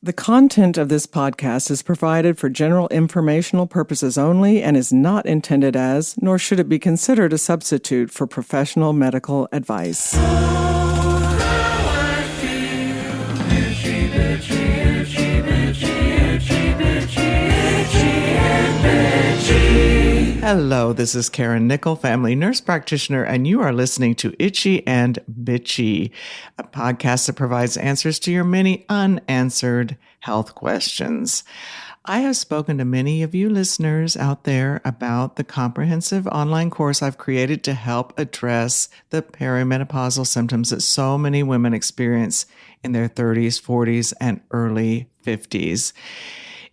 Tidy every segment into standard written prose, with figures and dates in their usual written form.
The content of this podcast is provided for general informational purposes only and is not intended as, nor should it be considered a substitute for professional medical advice. Hello, this is Karen Nickel, family nurse practitioner, and you are listening to Itchy and Bitchy, a podcast that provides answers to your many unanswered health questions. I have spoken to many of you listeners out there about the comprehensive online course I've created to help address the perimenopausal symptoms that so many women experience in their 30s, 40s, and early 50s.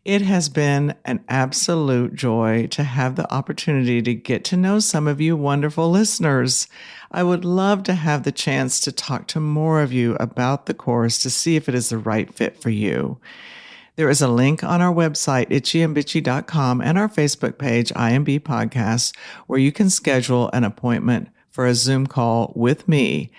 It has been an absolute joy to have the opportunity to get to know some of you wonderful listeners. I would love to have the chance to talk to more of you about the course to see if it is the right fit for you. There is a link on our website, itchyandbitchy.com, and our Facebook page, IMB Podcast, where you can schedule an appointment for a Zoom call with me.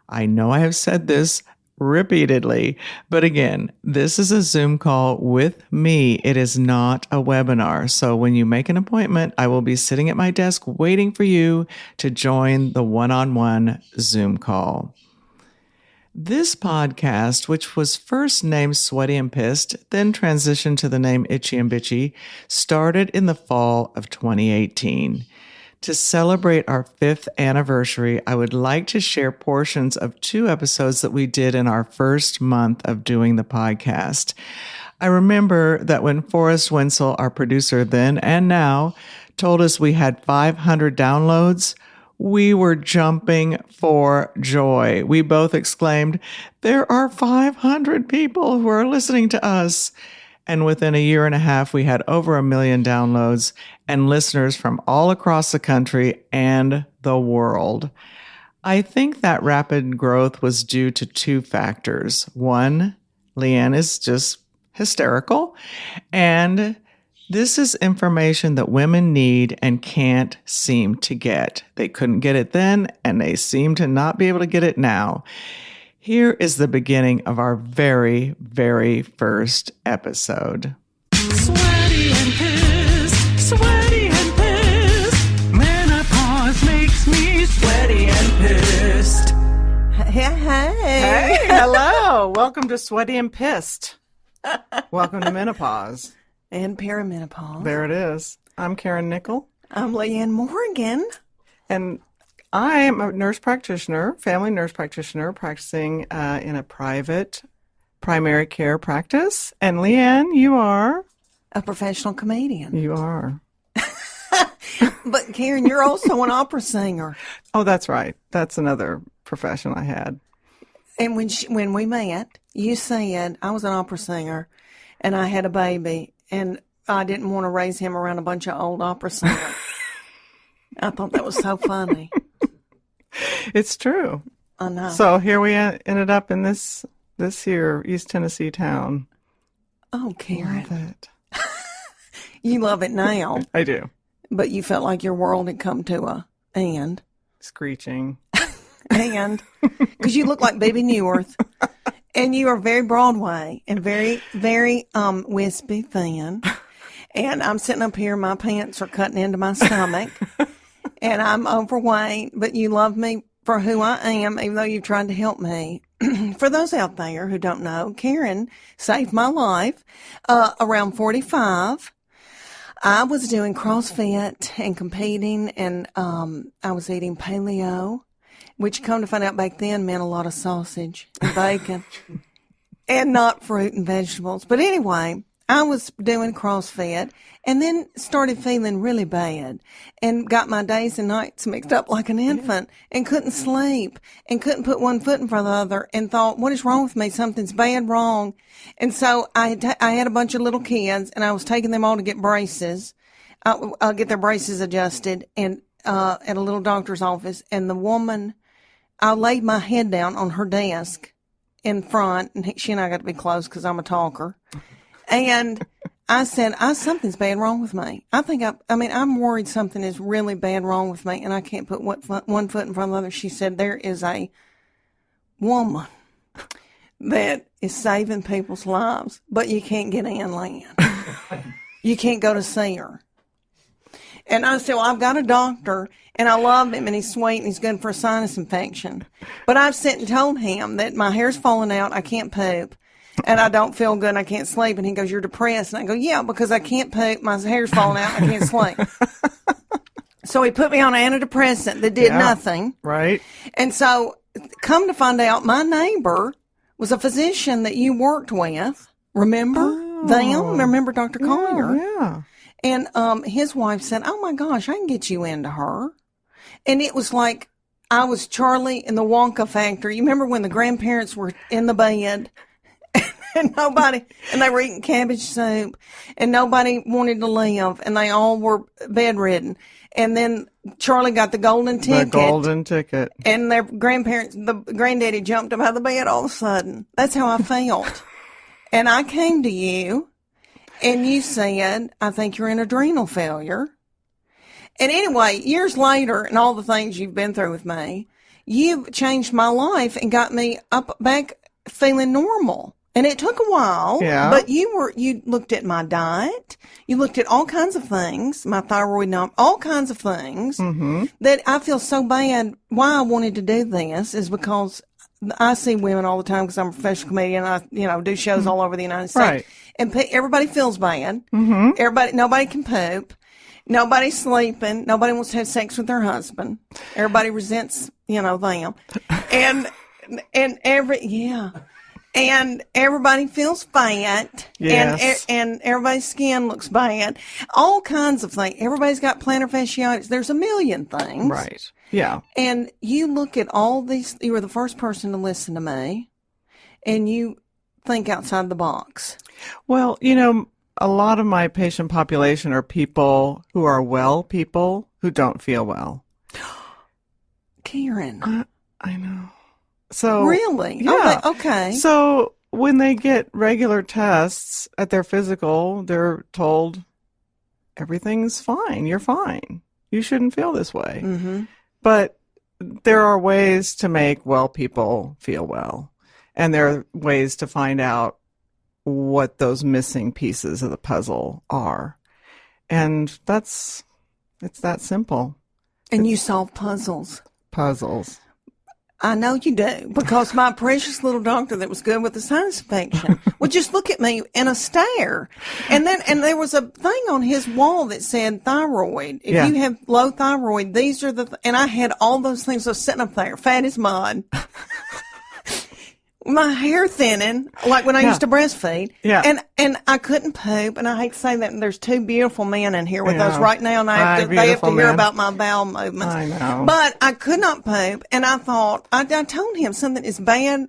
I know I have said this repeatedly, but again, this is a Zoom call with me. It is not a webinar. So when you make an appointment, I will be sitting at my desk waiting for you to join the one-on-one Zoom call. This podcast, which was first named Sweaty and Pissed, then transitioned to the name Itchy and Bitchy, started in the fall of 2018. To celebrate our 5th anniversary, I would like to share portions of 2 episodes that we did in our first month of doing the podcast. I remember that when Forrest Wenzel, our producer then and now, told us we had 500 downloads, we were jumping for joy. We both exclaimed, "There are 500 people who are listening to us." And within a year and a half, we had over 1 million downloads and listeners from all across the country and the world. I think that rapid growth was due to 2 factors. One, Leanne is just hysterical. And this is information that women need and can't seem to get. They couldn't get it then, and they seem to not be able to get it now. Here is the beginning of our very, very first episode. Sweaty and pissed, sweaty and pissed. Menopause makes me sweaty and pissed. Hey, Hello. Welcome to Sweaty and Pissed. Welcome to menopause. And perimenopause. There it is. I'm Karen Nickel. I'm Leanne Morgan. And I am a nurse practitioner, family nurse practitioner, practicing in a private primary care practice. And Leanne, you are? A professional comedian. You are. But Karen, you're also an opera singer. Oh, that's right. That's another profession I had. And when we met, you said I was an opera singer and I had a baby and I didn't want to raise him around a bunch of old opera singers. I thought that was so funny. It's true. I know. So here we ended up in this here East Tennessee town. Oh, Karen. Love it. You love it now. I do. But you felt like your world had come to a end. Screeching. And because you look like Baby Newirth. And you are very Broadway and very, very wispy thin. And I'm sitting up here, my pants are cutting into my stomach. And I'm overweight, but you love me for who I am, even though you've tried to help me. For those out there who don't know, Karen saved my life around 45. I was doing CrossFit and competing, and I was eating paleo, which, come to find out, back then meant a lot of sausage and bacon and not fruit and vegetables. But anyway, I was doing CrossFit and then started feeling really bad and got my days and nights mixed up like an infant and couldn't sleep and couldn't put one foot in front of the other and thought, what is wrong with me? Something's bad wrong. And so I had a bunch of little kids and I was taking them all to get braces. I'll get their braces adjusted and at a little doctor's office. And the woman, I laid my head down on her desk in front, and she and I got to be close because I'm a talker. And I said, something's bad wrong with me. I'm worried something is really bad wrong with me, and I can't put one foot in front of the other. She said, there is a woman that is saving people's lives, but you can't get in, Leanne. You can't go to see her. And I said, well, I've got a doctor, and I love him, and he's sweet, and he's good for a sinus infection. But I've sent and told him that my hair's falling out, I can't poop, and I don't feel good, and I can't sleep. And he goes, you're depressed. And I go, yeah, because I can't poop, my hair's falling out, I can't sleep. So he put me on an antidepressant that did nothing. Right. And so come to find out, my neighbor was a physician that you worked with. Remember them? Remember Dr. Collier? Yeah. And his wife said, oh, my gosh, I can get you into her. And it was like I was Charlie in the Wonka factory. You remember when the grandparents were in the bed and they were eating cabbage soup and nobody wanted to live and they all were bedridden. And then Charlie got the golden ticket. The golden ticket. And their grandparents, the granddaddy jumped up out of the bed all of a sudden. That's how I felt. And I came to you and you said, I think you're in adrenal failure. And anyway, years later and all the things you've been through with me, you've changed my life and got me back feeling normal. And it took a while, but you looked at my diet, you looked at all kinds of things, my thyroid, all kinds of things that I feel so bad. Why I wanted to do this is because I see women all the time because I'm a professional comedian. I, do shows all over the United States, right. And everybody feels bad. Nobody can poop. Nobody's sleeping. Nobody wants to have sex with their husband. Everybody resents, them, and everybody feels fat, yes. and everybody's skin looks bad. All kinds of things. Everybody's got plantar fasciitis. There's a million things. Right. Yeah. And you look at all these, you were the first person to listen to me, and you think outside the box. Well, a lot of my patient population are people who are well people who don't feel well. Karen. I know. So really? Yeah. Okay. So when they get regular tests at their physical, they're told everything's fine. You're fine. You shouldn't feel this way. Mm-hmm. But there are ways to make well people feel well. And there are ways to find out what those missing pieces of the puzzle are. And it's that simple. And you solve puzzles. Puzzles. I know you do, because my precious little doctor that was good with the sinus infection would just look at me in a stare. And there was a thing on his wall that said thyroid. If you have low thyroid, these are and I had all those things just sitting up there, fat as mud. My hair thinning, like when I used to breastfeed. Yeah. And I couldn't poop, and I hate to say that, and there's two beautiful men in here with us right now, and they have to hear about my bowel movements. I know. But I could not poop, and I thought, I told him something is bad,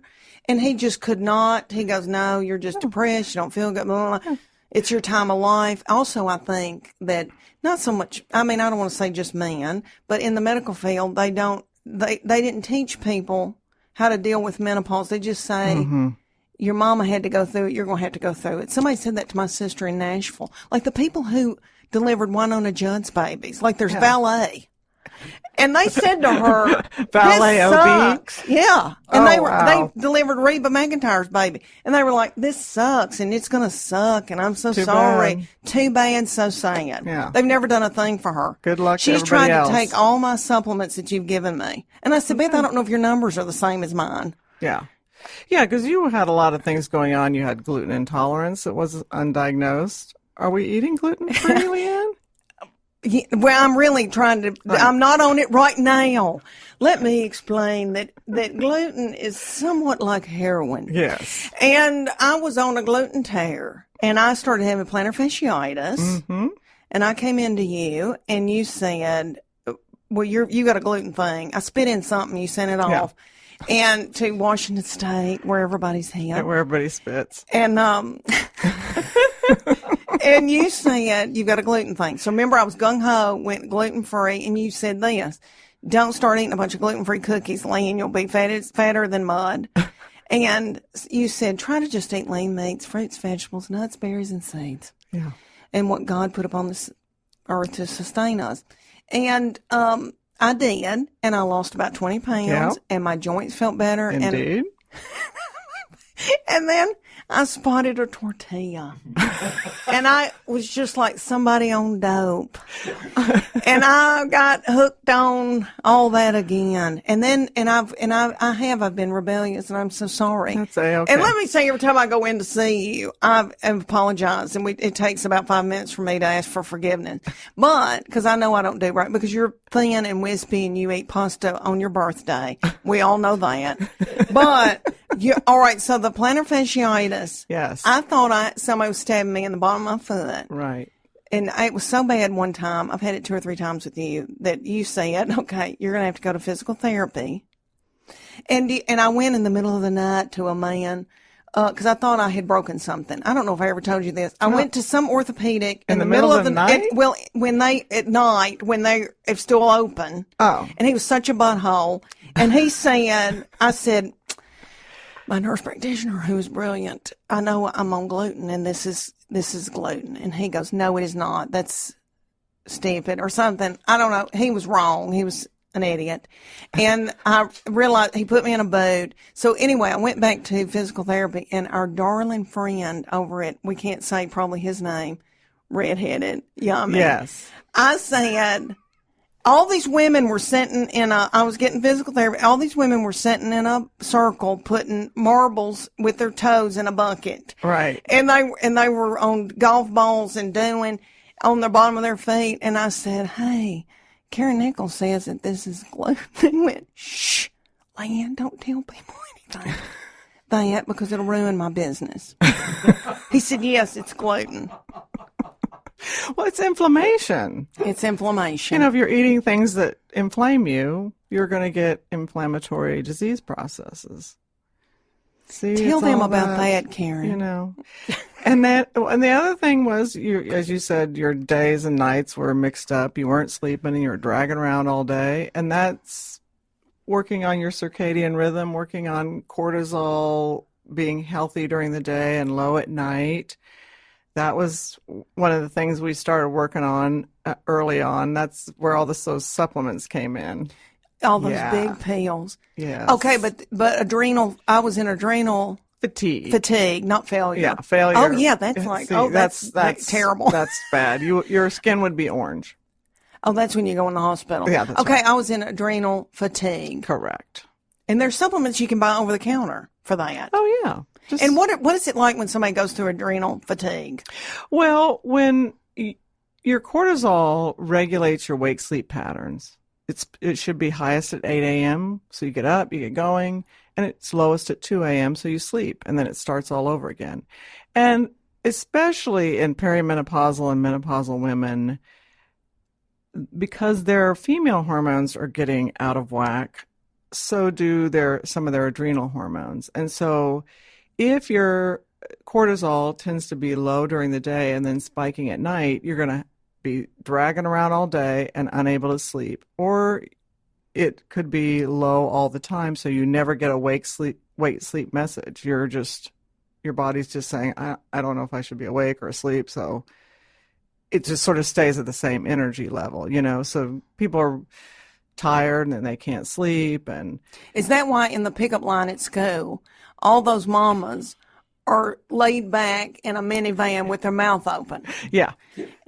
and he just could not. He goes, no, you're just depressed, you don't feel good, blah, blah, blah. It's your time of life. Also, I think that not so much, I don't want to say just men, but in the medical field, they didn't teach people how to deal with menopause. They just say, your mama had to go through it, you're going to have to go through it. Somebody said that to my sister in Nashville. Like the people who delivered Winona Judd's babies, like there's valet. And they said to her, Valet this OB? sucks. Yeah. And wow. they delivered Reba McEntire's baby. And they were like, this sucks and it's going to suck and I'm so Too sorry. bad. Too bad, so sad. Yeah. They've never done a thing for her. Good luck to She's everybody tried else. to take all my supplements that you've given me. And I said, Beth, I don't know if your numbers are the same as mine. Yeah. Yeah, because you had a lot of things going on. You had gluten intolerance that was undiagnosed. Are we eating gluten-free, Leanne? Yeah, well, I'm really trying to, I'm not on it right now. Let me explain that gluten is somewhat like heroin. Yes. And I was on a gluten tear and I started having plantar fasciitis. Mm-hmm. And I came into you and you said, well, you got a gluten thing. I spit in something, you sent it off. And to Washington State, where everybody's hip. Where everybody spits. And, and you said you've got a gluten thing. So remember, I was gung-ho, went gluten-free, and you said this, don't start eating a bunch of gluten-free cookies, Leanne, you'll be fatter than mud. And you said, try to just eat lean meats, fruits, vegetables, nuts, berries, and seeds. Yeah. And what God put upon this earth to sustain us. And I did, and I lost about 20 pounds, and my joints felt better. Indeed. And then I spotted a tortilla. And I was just like somebody on dope. And I got hooked on all that again. And then, I've been rebellious, and I'm so sorry. That's okay. And let me say, every time I go in to see you, I've apologized. And it takes about 5 minutes for me to ask for forgiveness. But, because I know I don't do right, because you're thin and wispy and you eat pasta on your birthday. We all know that. But, all right, so the plantar fasciitis. Yes. I thought somebody was stabbing me in the bottom of my foot. Right. And it was so bad one time, I've had it 2 or 3 times with you, that you said, okay, you're going to have to go to physical therapy. And I went in the middle of the night to a man, because I thought I had broken something. I don't know if I ever told you this. I went to some orthopedic in the middle of the night? When they're still open. Oh. And he was such a butthole. And he said, I said, my nurse practitioner, who is brilliant, I know I'm on gluten, and this is gluten. And he goes, no, it is not. That's stupid or something. I don't know. He was wrong. He was an idiot. And I realized he put me in a boot. So anyway, I went back to physical therapy, and our darling friend over it, we can't say probably his name, redheaded, yummy. Yes. I said, all these women were sitting I was getting physical therapy. All these women were sitting in a circle, putting marbles with their toes in a bucket. Right. And they were on golf balls and doing on the bottom of their feet. And I said, hey, Karen Nichols says that this is gluten. He went, shh, Leanne, don't tell people anything. That, because it'll ruin my business. He said, yes, it's gluten. Well, it's inflammation. It's inflammation. You know, if you're eating things that inflame you, you're going to get inflammatory disease processes. See, tell them about that, Karen. You know, and the other thing was, as you said, your days and nights were mixed up. You weren't sleeping, and you were dragging around all day, and that's working on your circadian rhythm, working on cortisol, being healthy during the day and low at night. That was one of the things we started working on early on. That's where all those supplements came in. All those big pills. Yes. Okay, but adrenal, I was in adrenal fatigue, not failure. Yeah, failure. Oh, yeah, that's like, that's terrible. That's bad. Your skin would be orange. Oh, that's when you go in the hospital. Yeah, that's okay, right. I was in adrenal fatigue. Correct. And there's supplements you can buy over the counter for that. Oh, yeah. And what is it like when somebody goes through adrenal fatigue? Well, when your cortisol regulates your wake-sleep patterns, it should be highest at 8 a.m., so you get up, you get going, and it's lowest at 2 a.m., so you sleep, and then it starts all over again. And especially in perimenopausal and menopausal women, because their female hormones are getting out of whack, so do some of their adrenal hormones. And so if your cortisol tends to be low during the day and then spiking at night, you're going to be dragging around all day and unable to sleep. Or it could be low all the time, so you never get a wake sleep message. Your body's just saying, I don't know if I should be awake or asleep, so it just sort of stays at the same energy level, you know. So people are tired and they can't sleep. And is that why in the pickup line at school, all those mamas are laid back in a minivan with their mouth open? Yeah.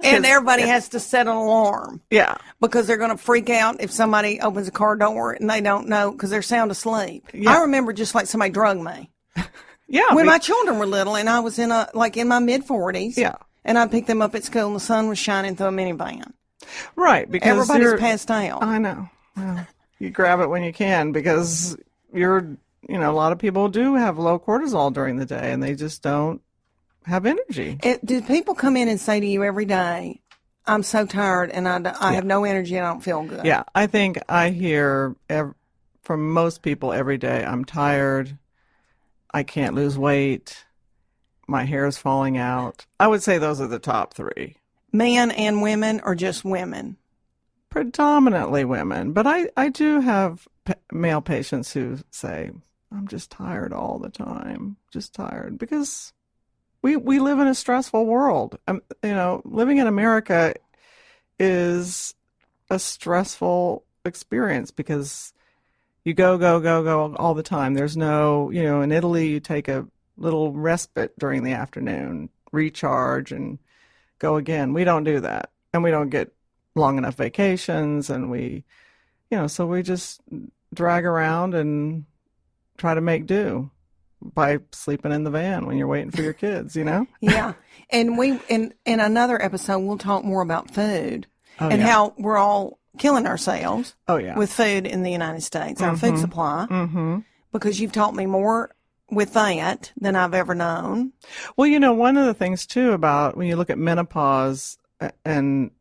And everybody has to set an alarm. Yeah. Because they're going to freak out if somebody opens a car door and they don't know because they're sound asleep. Yeah. I remember just like somebody drugged me. Yeah. When my children were little and I was in my mid-40s. Yeah. And I'd pick them up at school and the sun was shining through a minivan. Right. Because everybody's passed out. I know. Well, you grab it when you can because a lot of people do have low cortisol during the day and they just don't have energy. Do people come in and say to you every day, I'm so tired and I have no energy and I don't feel good? Yeah. I think I hear from most people every day, I'm tired, I can't lose weight, my hair is falling out. I would say those are the top three. Men and women or just women? Predominantly women, but I do have male patients who say, I'm just tired all the time, just tired, because we live in a stressful world. Living in America is a stressful experience because you go all the time. There's no, in Italy, you take a little respite during the afternoon, recharge, and go again. We don't do that. And we don't get long enough vacations, and so we just drag around and try to make do by sleeping in the van when you're waiting for your kids, Yeah. And in another episode, we'll talk more about food and yeah. how we're all killing ourselves with food in the United States, our food supply, because you've taught me more with that than I've ever known. Well, one of the things too about when you look at menopause and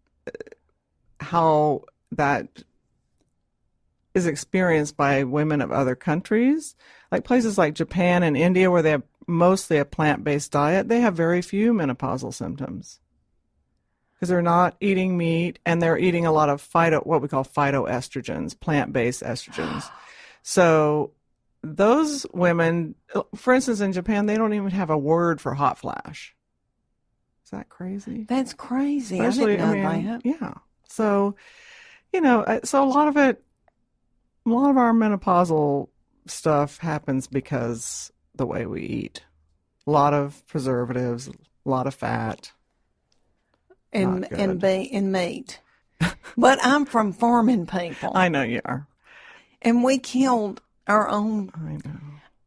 how that is experienced by women of other countries, like places like Japan and India, where they have mostly a plant-based diet, they have very few menopausal symptoms because they're not eating meat and they're eating a lot of what we call phytoestrogens, plant-based estrogens. So those women, for instance, in Japan, they don't even have a word for hot flash. Is that crazy? That's crazy. Especially, I didn't know that. Yeah. So, so a lot of our menopausal stuff happens because the way we eat. A lot of preservatives, a lot of fat. And meat. But I'm from farming people. I know you are. And we killed our own. I know.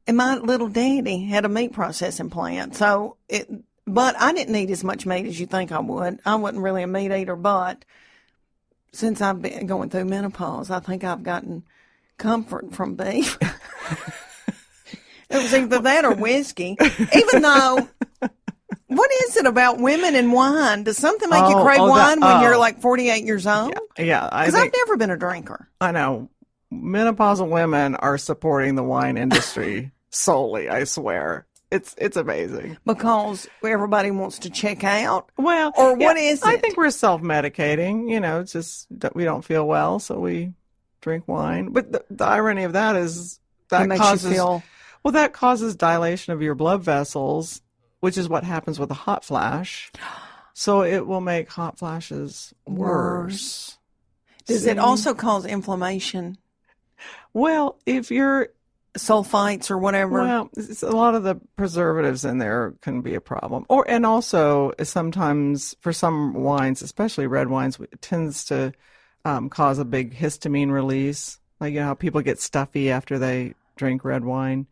And my little daddy had a meat processing plant. But I didn't eat as much meat as you think I would. I wasn't really a meat eater, but since I've been going through menopause, I think I've gotten comfort from beef. It was either that or whiskey. Even though, what is it about women and wine? Does something make you crave wine when you're like 48 years old? Yeah. Because I've never been a drinker. I know. Menopausal women are supporting the wine industry solely, I swear. It's amazing. Because everybody wants to check out? Well, or what is it? I think we're self-medicating. It's just that we don't feel well, so we drink wine. But the irony of that is that causes dilation of your blood vessels, which is what happens with a hot flash. So it will make hot flashes worse. Does it also cause inflammation? Well, if you're sulfites or whatever. Well, a lot of the preservatives in there can be a problem. And also sometimes for some wines, especially red wines, it tends to cause a big histamine release. Like, how people get stuffy after they drink red wine.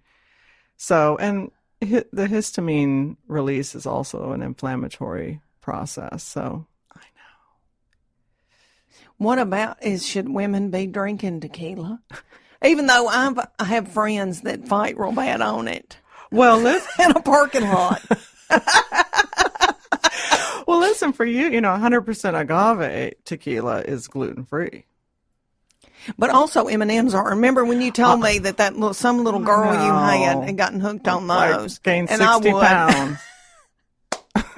So, and the histamine release is also an inflammatory process. So, I know. What about should women be drinking tequila? Even though I have friends that fight real bad on it. Well, in a parking lot. Well, listen, for you, 100% agave tequila is gluten-free. But also M&Ms are. Remember when you told me that some little girl you had gotten hooked on those? Gained 60 pounds.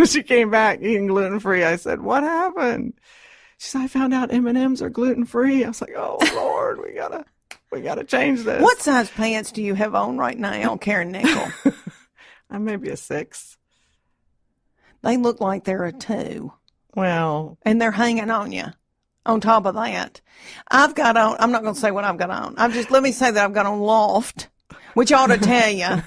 She came back eating gluten-free. I said, what happened? She said, I found out M&Ms are gluten-free. I was like, oh, Lord, we gotta change this. What size pants do you have on right now, Karen Nickel? I'm maybe a 6. They look like they're a 2. Well. And they're hanging on you. On top of that, I've got on, I'm not going to say what I've got on. Let me say that I've got on Loft, which ought to tell you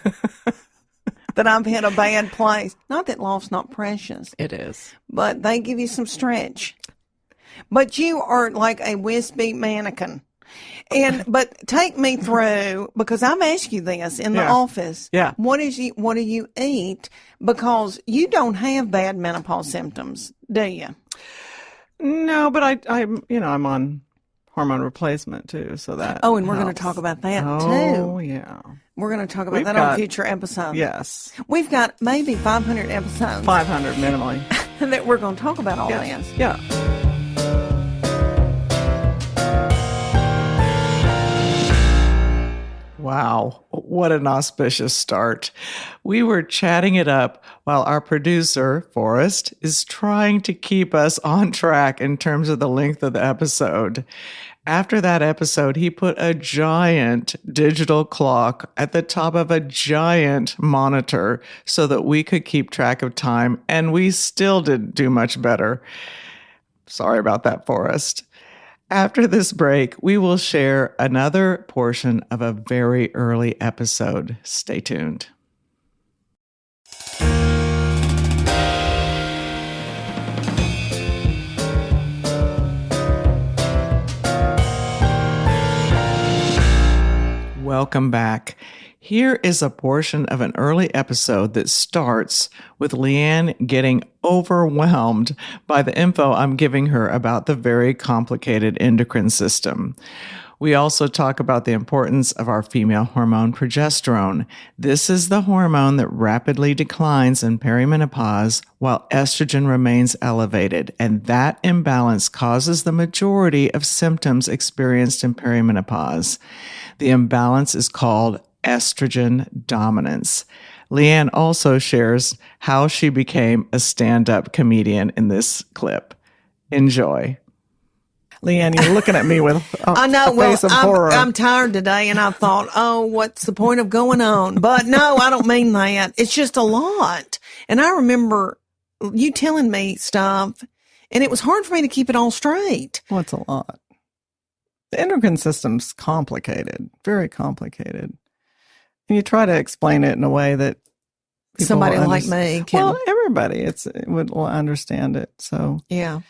that I've hit a bad place. Not that Loft's not precious. It is. But they give you some stretch. But you are like a wispy mannequin. But take me through, because I've asked you this in the office. Yeah. What do you eat? Because you don't have bad menopause symptoms, do you? No, but I'm on hormone replacement too, so that. Oh, and we're helps. going to talk about that too. Oh, yeah. We're going to talk about that on a future episode. Yes. We've got maybe 500 episodes. 500 minimally. That we're going to talk about all this. Yeah. Wow, what an auspicious start. We were chatting it up while our producer, Forrest, is trying to keep us on track in terms of the length of the episode. After that episode, he put a giant digital clock at the top of a giant monitor so that we could keep track of time, and we still didn't do much better. Sorry about that, Forrest. After this break, we will share another portion of a very early episode. Stay tuned. welcome back. Here is a portion of an early episode that starts with Leanne getting overwhelmed by the info I'm giving her about the very complicated endocrine system. We also talk about the importance of our female hormone progesterone. This is the hormone that rapidly declines in perimenopause while estrogen remains elevated, and that imbalance causes the majority of symptoms experienced in perimenopause. The imbalance is called estrogen dominance. Leanne also shares how she became a stand-up comedian in this clip. Enjoy. Leanne, you're looking at me with I know. a face of horror. I'm tired today, and I thought, oh, what's the point of going on? But no, I don't mean that. It's just a lot. And I remember you telling me stuff, and it was hard for me to keep it all straight. Well, it's a lot. The endocrine system's complicated, very complicated. And you try to explain it in a way that people Somebody will like me can. Well, everybody will understand it. So, Yeah.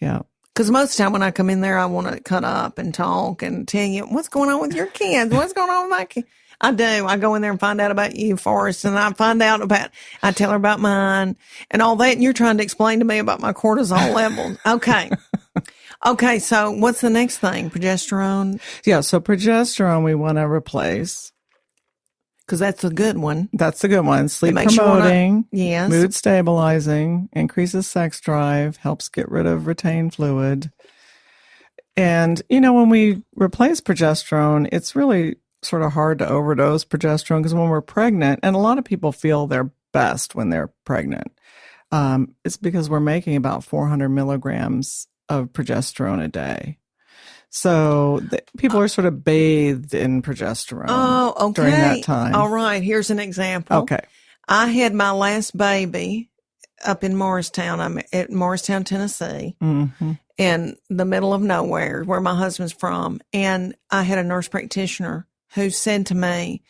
yeah. Because most of the time when I come in there, I want to cut up and talk and tell you what's going on with your kids. What's going on with my kids? I do. I go in there and find out about you, Forrest, and I tell her about mine and all that. And you're trying to explain to me about my cortisol levels. Okay. Okay. So what's the next thing? Progesterone? Yeah. So progesterone we want to replace. Because that's a good one. That's the good one. Sleep makes you promoting, Yes. mood stabilizing, increases sex drive, helps get rid of retained fluid. And, when we replace progesterone, it's really sort of hard to overdose progesterone because when we're pregnant, and a lot of people feel their best when they're pregnant, it's because we're making about 400 milligrams of progesterone a day. So people are sort of bathed in progesterone during that time. All right. Here's an example. Okay. I had my last baby up in Morristown. I'm at Morristown, Tennessee, in the middle of nowhere where my husband's from. And I had a nurse practitioner who said to me,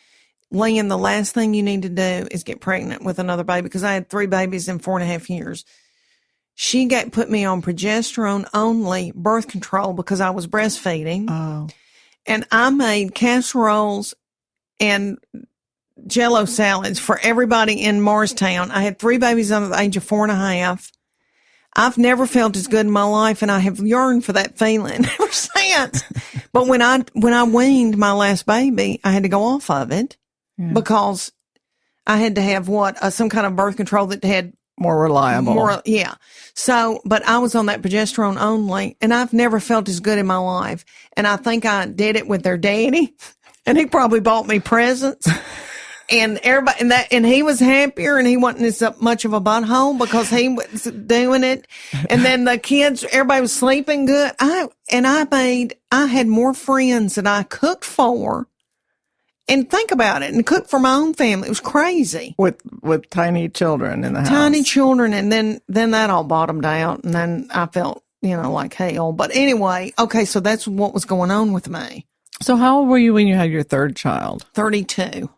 Leanne, the last thing you need to do is get pregnant with another baby because I had 3 babies in 4.5 years. She put me on progesterone only birth control because I was breastfeeding. Oh. And I made casseroles and Jell-O salads for everybody in Morristown. I had 3 babies under the age of 4.5. I've never felt as good in my life, and I have yearned for that feeling ever since. But when I weaned my last baby, I had to go off of it because I had to have some kind of birth control that had more reliable. Yeah. So, but I was on that progesterone only, and I've never felt as good in my life. And I think I did it with their daddy, and he probably bought me presents. And everybody, and he was happier, and he wasn't as much of a butthole because he was doing it. And then the kids, everybody was sleeping good. I had more friends that I cooked for. And think about it, and cook for my own family. It was crazy. With tiny children in the house. Tiny children, and then that all bottomed out, and then I felt, like hell. But anyway, okay, so that's what was going on with me. So how old were you when you had your third child? 32.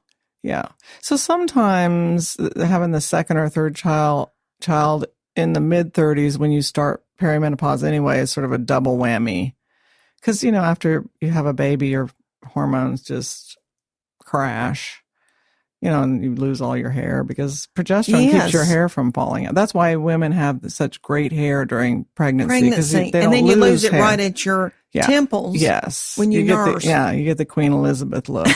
Yeah. So sometimes having the second or third child in the mid-30s when you start perimenopause anyway is sort of a double whammy. Because, after you have a baby, your hormones just crash, and you lose all your hair because progesterone keeps your hair from falling out. That's why women have such great hair during pregnancy. They don't and then you lose it hair. right at your temples. Yes. When you nurse. You get the Queen Elizabeth look.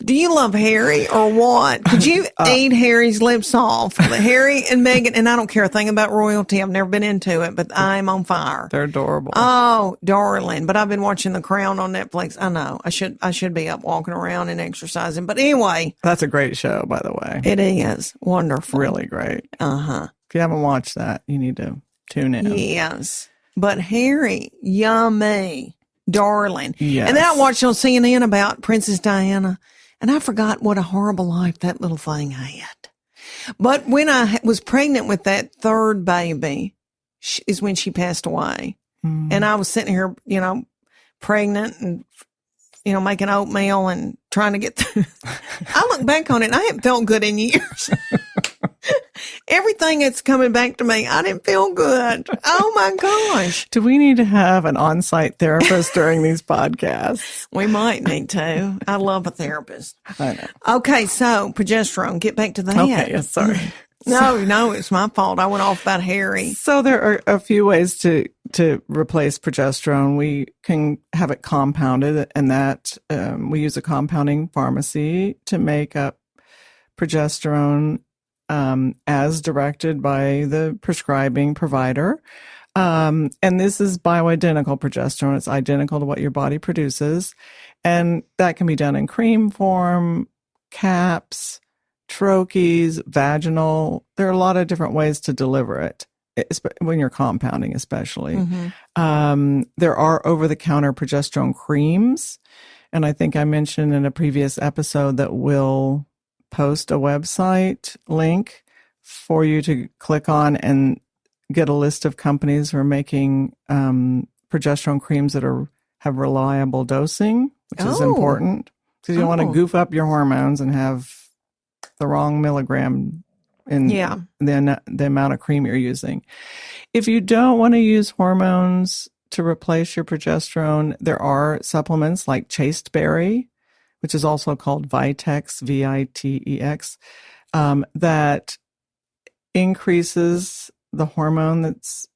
Do you love Harry or what? Could you eat Harry's lips off? Harry and Meghan, and I don't care a thing about royalty. I've never been into it, but I'm on fire. They're adorable. Oh, darling. But I've been watching The Crown on Netflix. I know. I should be up walking around and exercising. But anyway. That's a great show, by the way. It is. Wonderful. Really great. Uh-huh. If you haven't watched that, you need to tune in. Yes. But Harry, yummy. Darling. Yes. And then I watched on CNN about Princess Diana. And I forgot what a horrible life that little thing had. But when I was pregnant with that third baby is when she passed away. And I was sitting here, pregnant and, making oatmeal and trying to get through. I look back on it and I haven't felt good in years. everything that's coming back to me, I didn't feel good. Oh my gosh. Do we need to have an on-site therapist during these podcasts? We might need to. I love a therapist. I know. Okay, so progesterone. Get back to that. Okay, yes, sorry. No, it's my fault. I went off about Harry. So there are a few ways to replace progesterone. We can have it compounded, and that we use a compounding pharmacy to make up progesterone as directed by the prescribing provider. And this is bioidentical progesterone. It's identical to what your body produces. And that can be done in cream form, caps, troches, vaginal. There are a lot of different ways to deliver it, when you're compounding especially. There are over-the-counter progesterone creams. And I think I mentioned in a previous episode that we'll post a website link for you to click on and get a list of companies who are making progesterone creams that have reliable dosing, which is important because you don't want to goof up your hormones and have the wrong milligram in the amount of cream you're using. If you don't want to use hormones to replace your progesterone, there are supplements like chasteberry, which is also called Vitex, Vitex, that increases the hormone that's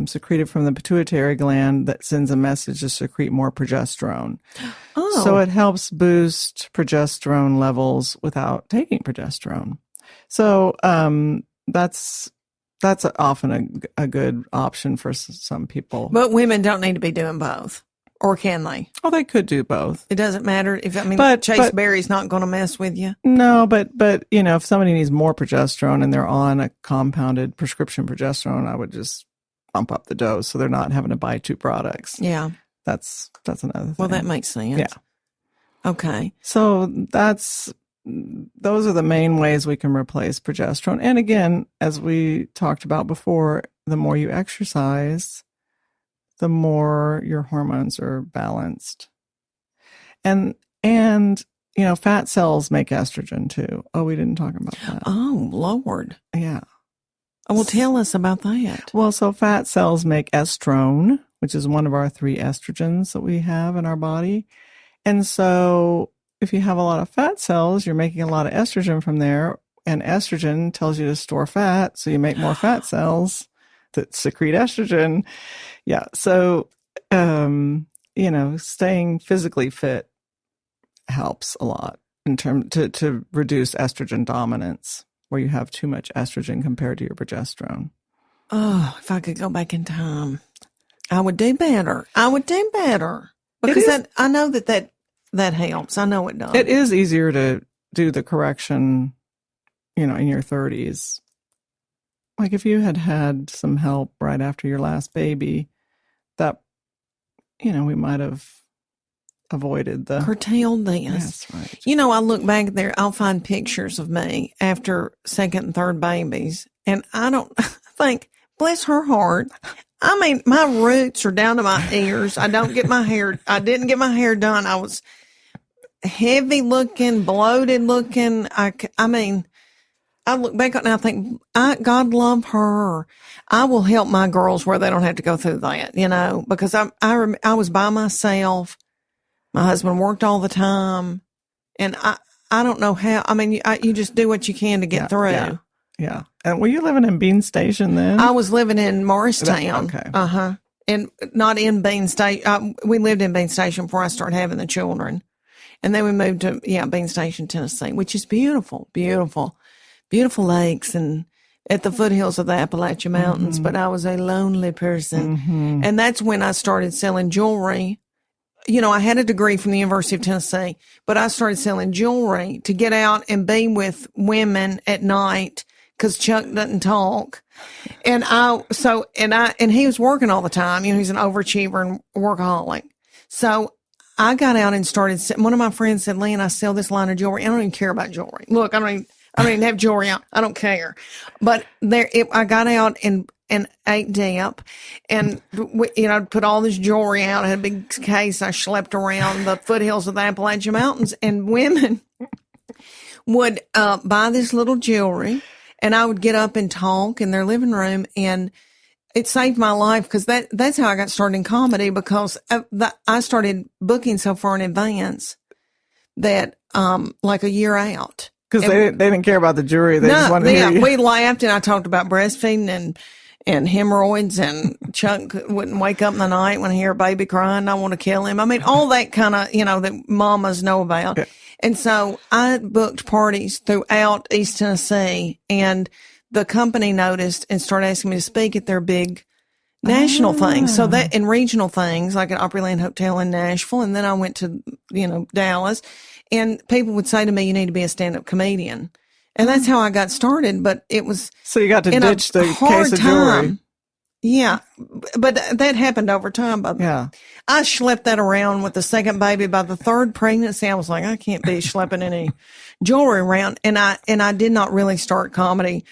secreted from the pituitary gland that sends a message to secrete more progesterone. So it helps boost progesterone levels without taking progesterone. So that's often a good option for some people. But women don't need to be doing both. Or can they? Oh, they could do both. It doesn't matter if Chase Berry's not going to mess with you. No, but if somebody needs more progesterone and they're on a compounded prescription progesterone, I would just bump up the dose so they're not having to buy two products. Yeah, that's another thing. Well, that makes sense. Yeah. Okay. So those are the main ways we can replace progesterone. And again, as we talked about before, the more you exercise, the more your hormones are balanced. And fat cells make estrogen too. Oh, we didn't talk about that. Oh, Lord. Yeah. Oh, well, tell us about that. Well, so fat cells make estrone, which is one of our 3 estrogens that we have in our body. And so if you have a lot of fat cells, you're making a lot of estrogen from there. And estrogen tells you to store fat, so you make more fat cells that secrete estrogen. Yeah. So, staying physically fit helps a lot in terms to reduce estrogen dominance, where you have too much estrogen compared to your progesterone. Oh, if I could go back in time, I would do better. Because I know that helps. I know it does. It is easier to do the correction, in your 30s. Like if you had some help right after your last baby, that, we might have avoided the... Curtailed this. That's right. I look back there, I'll find pictures of me after second and third babies, and I don't think, bless her heart, I mean, my roots are down to my ears. I didn't get my hair done. I was heavy looking, bloated looking. I look back and I think, God love her. I will help my girls where they don't have to go through that, because I was by myself. My husband worked all the time, and I don't know how. I mean, you just do what you can to get through. Yeah. And were you living in Bean Station then? I was living in Morristown. Okay. And not in Bean Station. We lived in Bean Station before I started having the children. And then we moved to, Bean Station, Tennessee, which is beautiful, beautiful, beautiful lakes and at the foothills of the Appalachian Mountains. Mm-hmm. But I was a lonely person. Mm-hmm. And that's when I started selling jewelry. I had a degree from the University of Tennessee, but I started selling jewelry to get out and be with women at night because Chuck doesn't talk. And he was working all the time. He's an overachiever and workaholic. So I got out and started. One of my friends said, "Leanne, I sell this line of jewelry. I don't even care about jewelry. Look, I don't even have jewelry out. I don't care." But I got out and ate dip and, put all this jewelry out. I had a big case. I schlepped around the foothills of the Appalachian Mountains, and women would buy this little jewelry And I would get up and talk in their living room, and it saved my life because that's how I got started in comedy, because I started booking so far in advance that, like a year out. Because they didn't care about the jury. They just wanted to hear you. We laughed, and I talked about breastfeeding and hemorrhoids, and Chuck wouldn't wake up in the night when he hear a baby crying. I want to kill him. I mean, all that kind of, that mamas know about. Yeah. And so I booked parties throughout East Tennessee, and the company noticed and started asking me to speak at their big national things. So that, and regional things like at Opryland Hotel in Nashville. And then I went to, Dallas, and people would say to me, you need to be a stand-up comedian. And that's how I got started. But it was, so you got to ditch the case of jewelry. Yeah. But that happened over time. Yeah. I schlepped that around with the second baby. By the third pregnancy, I was like, I can't be schlepping any jewelry around. And I did not really start comedy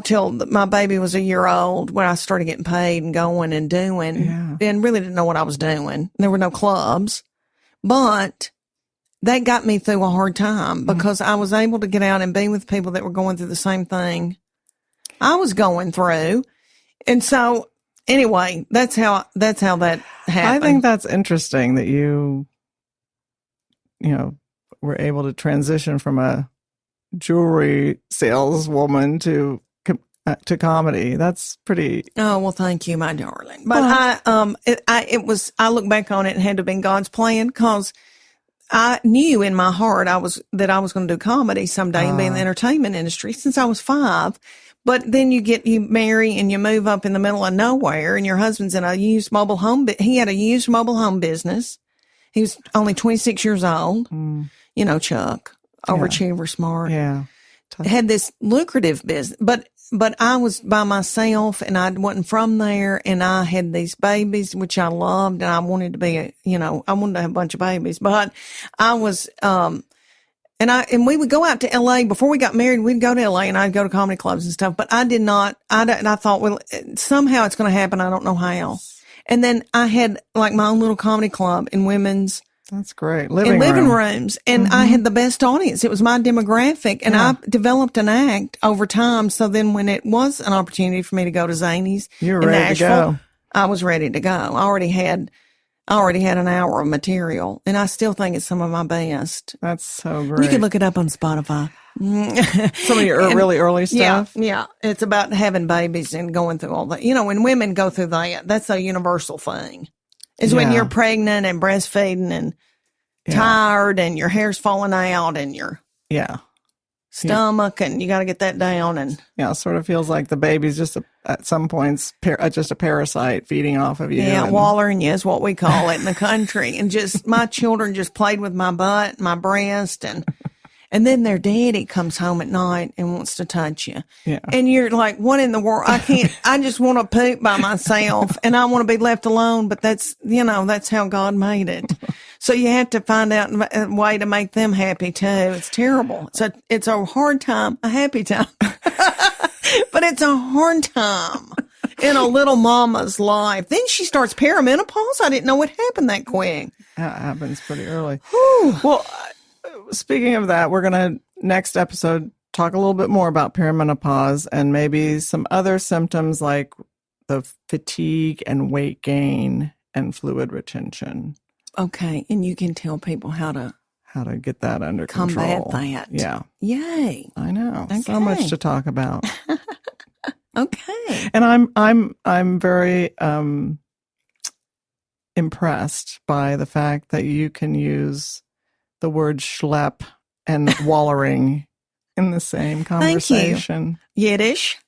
till my baby was a year old, when I started getting paid and going and doing, and really didn't know what I was doing. There were no clubs, but that got me through a hard time because I was able to get out and be with people that were going through the same thing I was going through. And so anyway, that's how that happened. I think that's interesting that you were able to transition from a jewelry saleswoman to comedy. That's pretty. Oh, well, thank you, my darling. But I look back on it and had to have been God's plan, because I knew in my heart that I was going to do comedy someday and be in the entertainment industry since I was 5. But then you marry and you move up in the middle of nowhere, and your husband's in a used mobile home. He had a used mobile home business. He was only 26 years old. Chuck, overachiever, smart. Yeah. Had this lucrative business, but I was by myself, and I wasn't from there, and I had these babies, which I loved, and I wanted to be I wanted to have a bunch of babies, but I was, and we would go out to LA before we got married. We'd go to LA, and I'd go to comedy clubs and stuff, but I did not, and I thought, well, somehow it's going to happen. I don't know how. And then I had like my own little comedy club in women's. That's great. Living rooms. And I had the best audience. It was my demographic. And I developed an act over time. So then when it was an opportunity for me to go to Zany's in Nashville, I was ready to go. I already had an hour of material, and I still think it's some of my best. That's so great. You can look it up on Spotify. Some of your really early stuff? Yeah. It's about having babies and going through all that. When women go through that, that's a universal thing. Is when you're pregnant and breastfeeding and tired and your hair's falling out and your stomach and you got to get that down. And it sort of feels like the baby's just at some points just a parasite feeding off of you. Yeah, wallering you is what we call it in the country. And just my children just played with my butt, my breast, and then their daddy comes home at night and wants to touch you. Yeah. And you're like, what in the world? I just want to poop by myself and I want to be left alone. But that's how God made it. So you have to find out a way to make them happy too. It's terrible. It's a hard time, a happy time, but it's a hard time in a little mama's life. Then she starts perimenopause. I didn't know what happened that quick. That happens pretty early. Whew. Well, speaking of that, we're going to next episode talk a little bit more about perimenopause and maybe some other symptoms like the fatigue and weight gain and fluid retention. Okay, and you can tell people how to get that under combat control. That. Yeah. Yay. I know. Okay. So much to talk about. Okay. And I'm very impressed by the fact that you can use the word schlep and wallering in the same conversation. Thank you. Yiddish.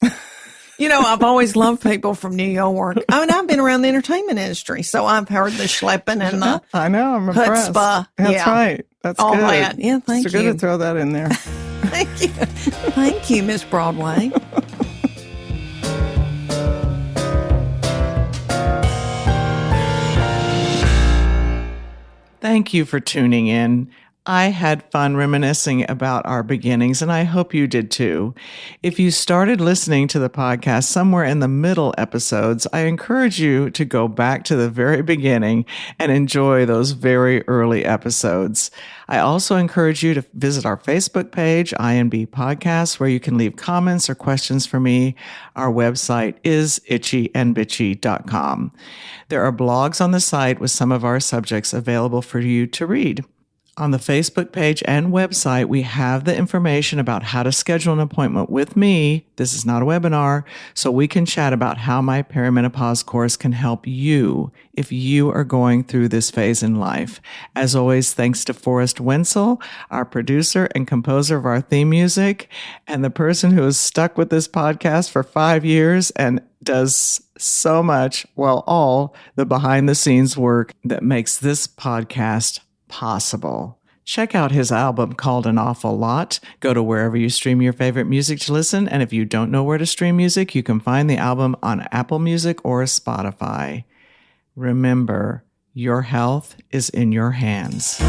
I've always loved people from New York. I mean, I've been around the entertainment industry, so I've heard the schlepping and the I know, I'm impressed. Chutzpah. That's right. That's all good. That. Yeah, thank you. It's good to throw that in there. Thank you. Thank you, Miss Broadway. Thank you for tuning in. I had fun reminiscing about our beginnings, and I hope you did too. If you started listening to the podcast somewhere in the middle episodes, I encourage you to go back to the very beginning and enjoy those very early episodes. I also encourage you to visit our Facebook page, INB Podcast, where you can leave comments or questions for me. Our website is itchyandbitchy.com. There are blogs on the site with some of our subjects available for you to read. On the Facebook page and website, we have the information about how to schedule an appointment with me. This is not a webinar, so we can chat about how my perimenopause course can help you if you are going through this phase in life. As always, thanks to Forrest Wenzel, our producer and composer of our theme music, and the person who has stuck with this podcast for 5 years and does so much, well, all the behind the scenes work that makes this podcast possible. Check out his album called An Awful Lot. Go to wherever you stream your favorite music to listen. And if you don't know where to stream music, you can find the album on Apple Music or Spotify. Remember, your health is in your hands.